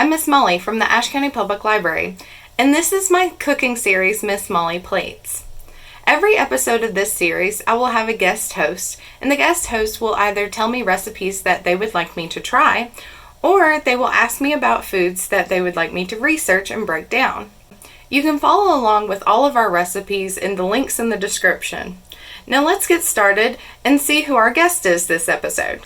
I'm Miss Molly from the Ashe County Public Library, and this is my cooking series, Miss Molly Plates. Every episode of this series, I will have a guest host, and the guest host will either tell me recipes that they would like me to try, or they will ask me about foods that they would like me to research and break down. You can follow along with all of our recipes in the links in the description. Now let's get started and see who our guest is this episode.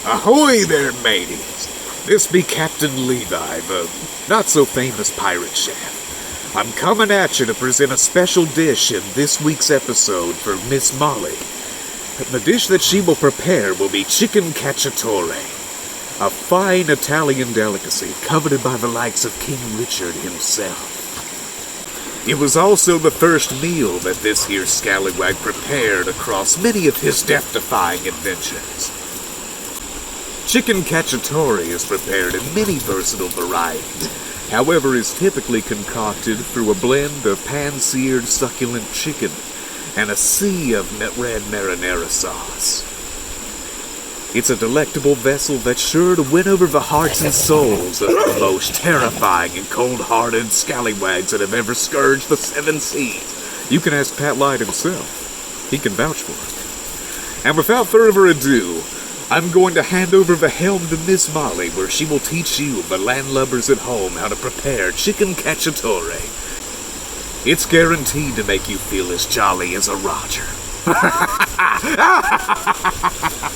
Ahoy there, mateys! This be Captain Levi, the not-so-famous pirate chef. I'm coming at you to present a special dish in this week's episode for Miss Molly. The dish that she will prepare will be Chicken Cacciatore, a fine Italian delicacy coveted by the likes of King Richard himself. It was also the first meal that this here scallywag prepared across many of his death-defying adventures. Chicken cacciatore is prepared in many versatile varieties, however is typically concocted through a blend of pan-seared succulent chicken and a sea of red marinara sauce. It's a delectable vessel that's sure to win over the hearts and souls of the most terrifying and cold-hearted scallywags that have ever scourged the seven seas. You can ask Pat Light himself. He can vouch for it. And without further ado, I'm going to hand over the helm to Miss Molly, where she will teach you, the landlubbers at home, how to prepare Chicken Cacciatore. It's guaranteed to make you feel as jolly as a Roger.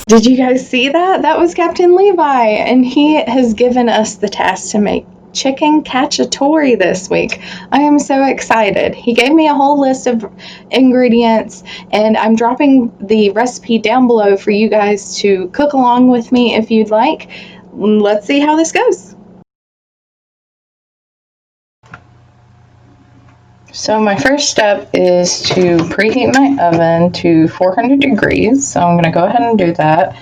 Did you guys see that? That was Captain Levi, and he has given us the task to make Chicken Cacciatore this week. I am so excited. He gave me a whole list of ingredients, and I'm dropping the recipe down below for you guys to cook along with me if you'd like. Let's see how this goes. So my first step is to preheat my oven to 400 degrees. So I'm going to go ahead and do that.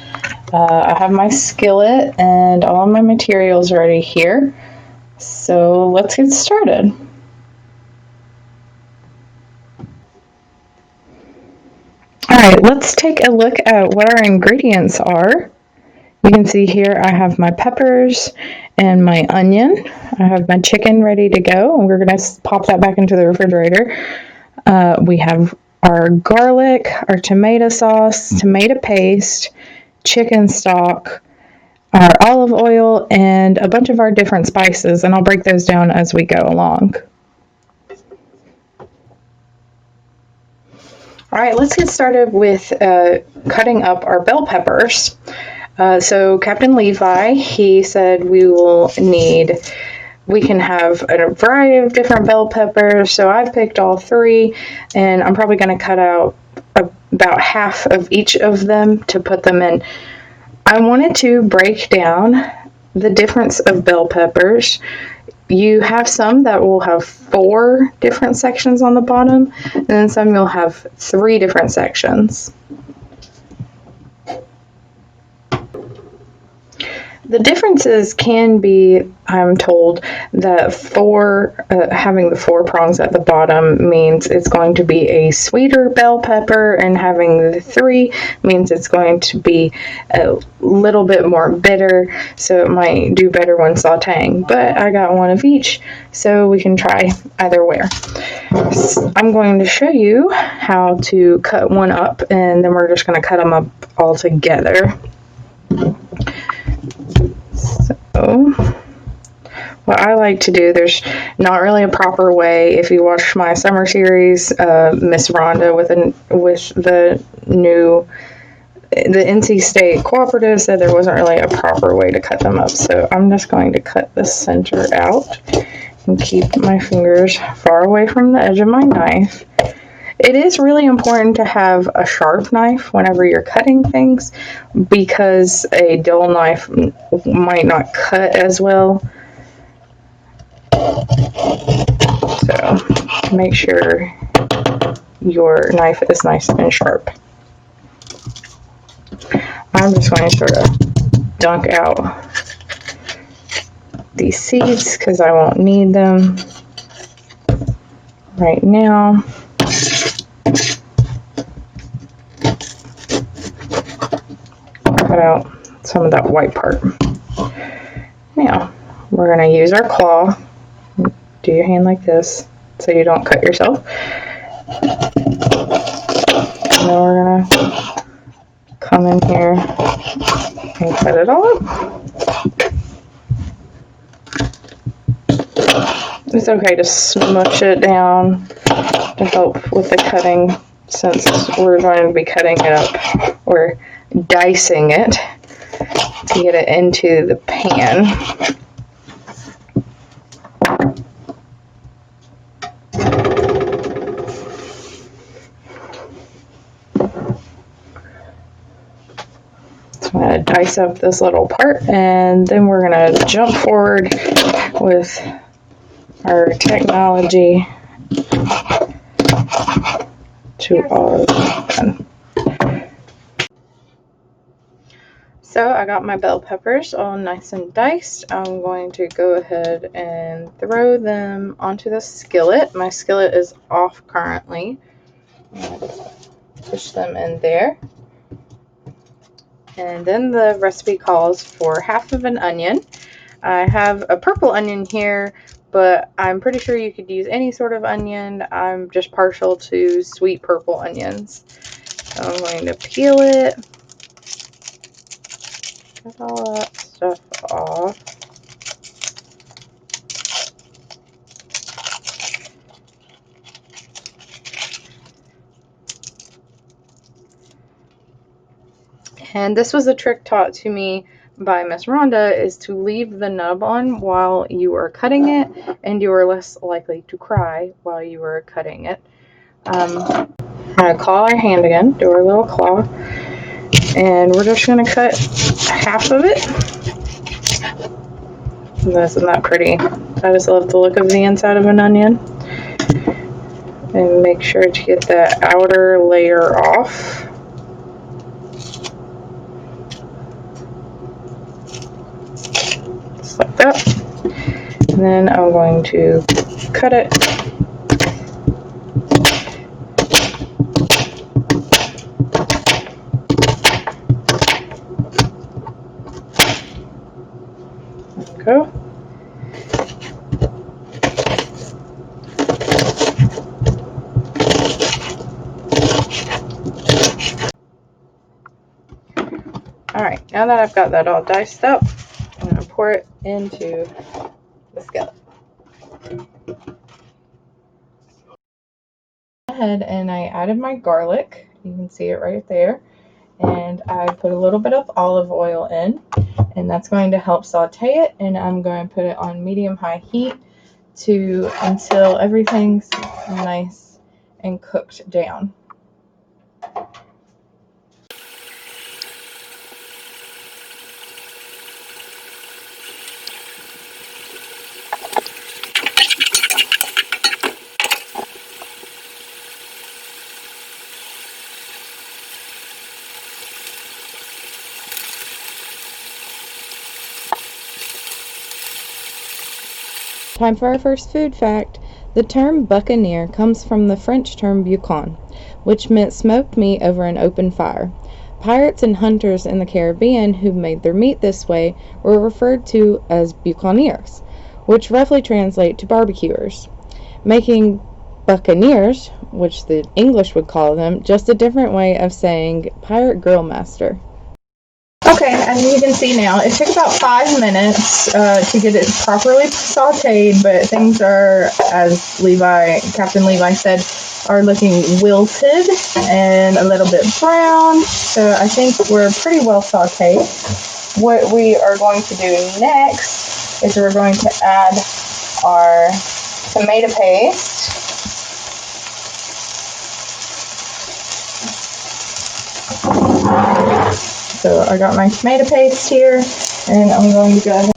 I have my skillet and all of my materials ready here. So let's get started. Alright, let's take a look at what our ingredients are. You can see here I have my peppers and my onion. I have my chicken ready to go, and we're going to pop that back into the refrigerator. We have our garlic, our tomato sauce, tomato paste, chicken stock, our olive oil, and a bunch of our different spices, and I'll break those down as we go along. Alright, let's get started with cutting up our bell peppers. So Captain Levi, he said we can have a variety of different bell peppers, so I've picked all three, and I'm probably going to cut out about half of each of them to put them in. I wanted to break down the difference of bell peppers. You have some that will have 4 different sections on the bottom, and then some you'll have 3 different sections. The differences can be, I'm told, that having the 4 prongs at the bottom means it's going to be a sweeter bell pepper, and having the 3 means it's going to be a little bit more bitter, so it might do better when sauteing. But I got one of each, so we can try either way. I'm going to show you how to cut one up, and then we're just going to cut them up all together. So, what I like to do, there's not really a proper way. If you watch my summer series, Miss Rhonda with the NC State Cooperative said there wasn't really a proper way to cut them up. So I'm just going to cut the center out and keep my fingers far away from the edge of my knife. It is really important to have a sharp knife whenever you're cutting things, because a dull knife might not cut as well. So make sure your knife is nice and sharp. I'm just going to sort of dunk out these seeds because I won't need them right now. Cut out some of that white part. Now, we're we're going to use our claw. Do your hand like this so you don't cut yourself. And then we're going to come in here and cut it all up. It's okay to smush it down to help with the cutting, since we're going to be cutting it up or dicing it to get it into the pan. So I'm going to dice up this little part, and then we're going to jump forward with our technology to all done. So I got my bell peppers all nice and diced. I'm going to go ahead and throw them onto the skillet. My skillet is off currently. Push them in there. And then the recipe calls for half of an onion. I have a purple onion here, but I'm pretty sure you could use any sort of onion. I'm just partial to sweet purple onions. So I'm going to peel it. Get all that stuff off. And this was a trick taught to me by Miss Rhonda, is to leave the nub on while you are cutting it, and you are less likely to cry while you are cutting it. I'm going to claw our hand again, do our little claw, and we're just going to cut half of it. Isn't that pretty? I just love the look of the inside of an onion. And make sure to get that outer layer off. Just like that. And then I'm going to cut it. There we go. Alright, now that I've got that all diced up, I'm going to pour it into the skillet. Ahead, and I added my garlic. You can see it right there. And I put a little bit of olive oil in, and that's going to help saute it. And I'm going to put it on medium-high heat until everything's nice and cooked down. Time for our first food fact. The term buccaneer comes from the French term boucan, which meant smoked meat over an open fire. Pirates and hunters in the Caribbean who made their meat this way were referred to as buccaneers, which roughly translate to barbecuers, making buccaneers, which the English would call them, just a different way of saying pirate grill master. Okay, as you can see now, it took about 5 minutes to get it properly sauteed, but things are, as Captain Levi said, are looking wilted and a little bit brown. So I think we're pretty well sauteed. What we are going to do next is we're going to add our tomato paste. So I got my tomato paste here, and I'm going to go ahead.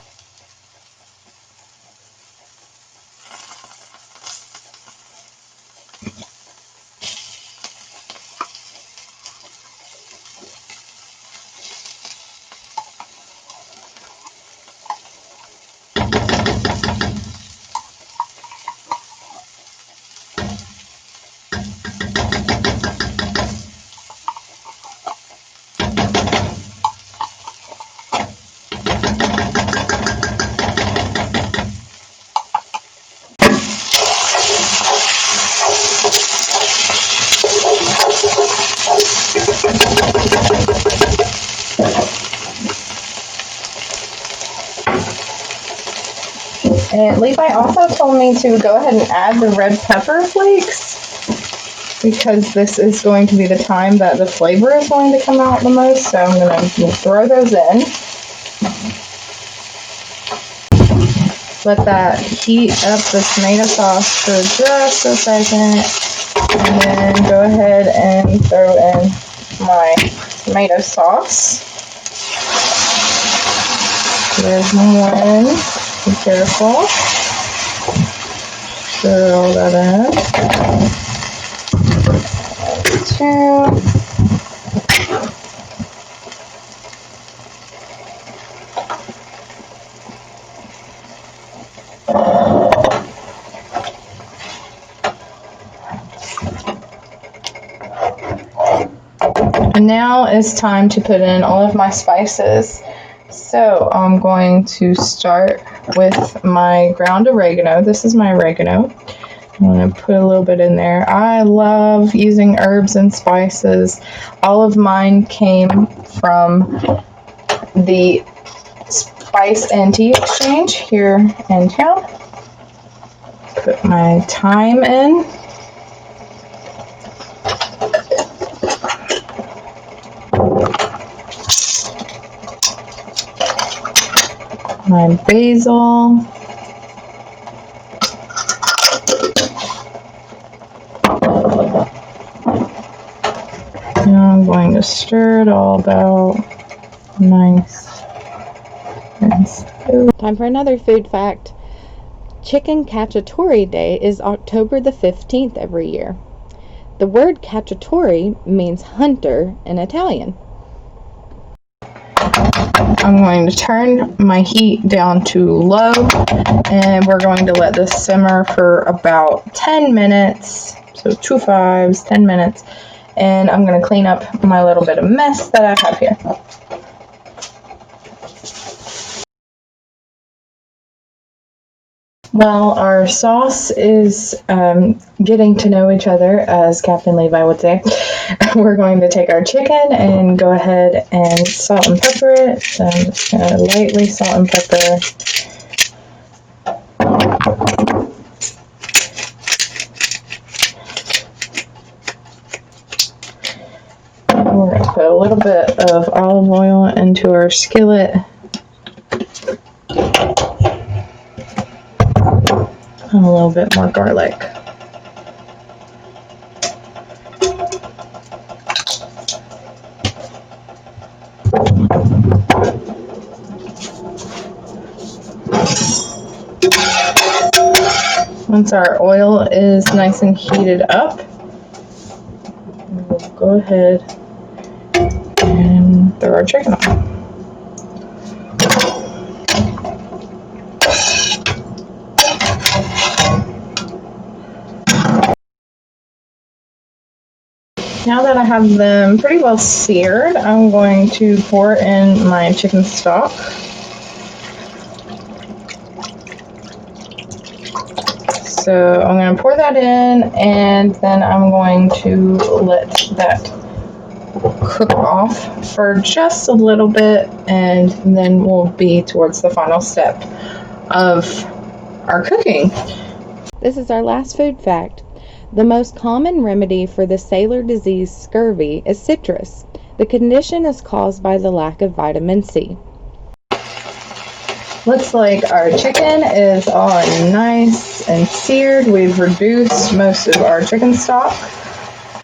And Levi also told me to go ahead and add the red pepper flakes because this is going to be the time that the flavor is going to come out the most. So I'm going to throw those in. Let that heat up the tomato sauce for just a second. And then go ahead and throw in my tomato sauce. There's one. Be careful. Stir all that in. Two. And now it's time to put in all of my spices. So I'm going to start with my ground oregano. This is my oregano. I'm going to put a little bit in there. I love using herbs and spices. All of mine came from the Spice and Tea Exchange here in town. Put my thyme in. My basil. Now I'm going to stir it all about nice and smooth. Time for another food fact. Chicken Cacciatore Day is October the 15th every year. The word cacciatore means hunter in Italian. I'm going to turn my heat down to low, and we're going to let this simmer for about 10 minutes. So 2 5s, 10 minutes. And I'm going to clean up my little bit of mess that I have here. While our sauce is getting to know each other, as Captain Levi would say, we're going to take our chicken and go ahead and salt and pepper it. So I'm just going to lightly salt and pepper. We're going to put a little bit of olive oil into our skillet. And a little bit more garlic. Once our oil is nice and heated up, we'll go ahead and throw our chicken on. Now that I have them pretty well seared, I'm going to pour in my chicken stock. So I'm going to pour that in, and then I'm going to let that cook off for just a little bit, and then we'll be towards the final step of our cooking. This is our last food fact. The most common remedy for the sailor disease scurvy is citrus. The condition is caused by the lack of vitamin C. Looks like our chicken is all nice and seared. We've reduced most of our chicken stock.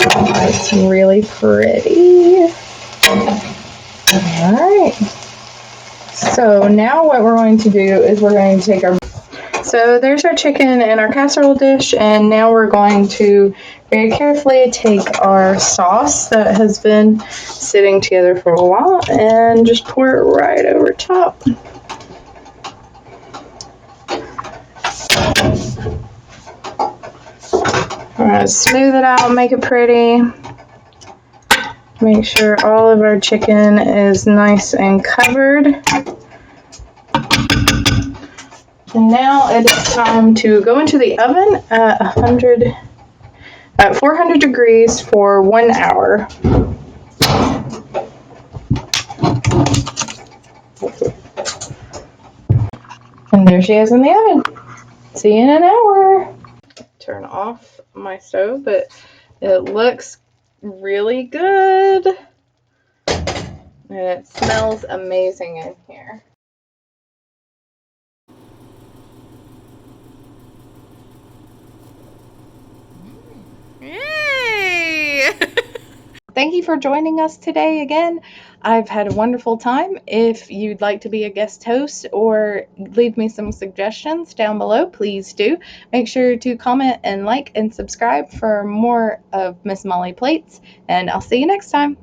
It's really pretty. All right. So now what we're going to do is we're going to take our... So there's our chicken in our casserole dish, and now we're going to very carefully take our sauce that has been sitting together for a while and just pour it right over top. I'm going to smooth it out, make it pretty. Make sure all of our chicken is nice and covered. And now it is time to go into the oven at 400 degrees for 1 hour. And there she is in the oven. see you in an hour. Turn off my stove, but it looks really good. And it smells amazing in here. Yay! Thank you for joining us today again. I've had a wonderful time. If you'd like to be a guest host or leave me some suggestions down below, please do. Make sure to comment and like and subscribe for more of Miss Molly Plates, and I'll see you next time.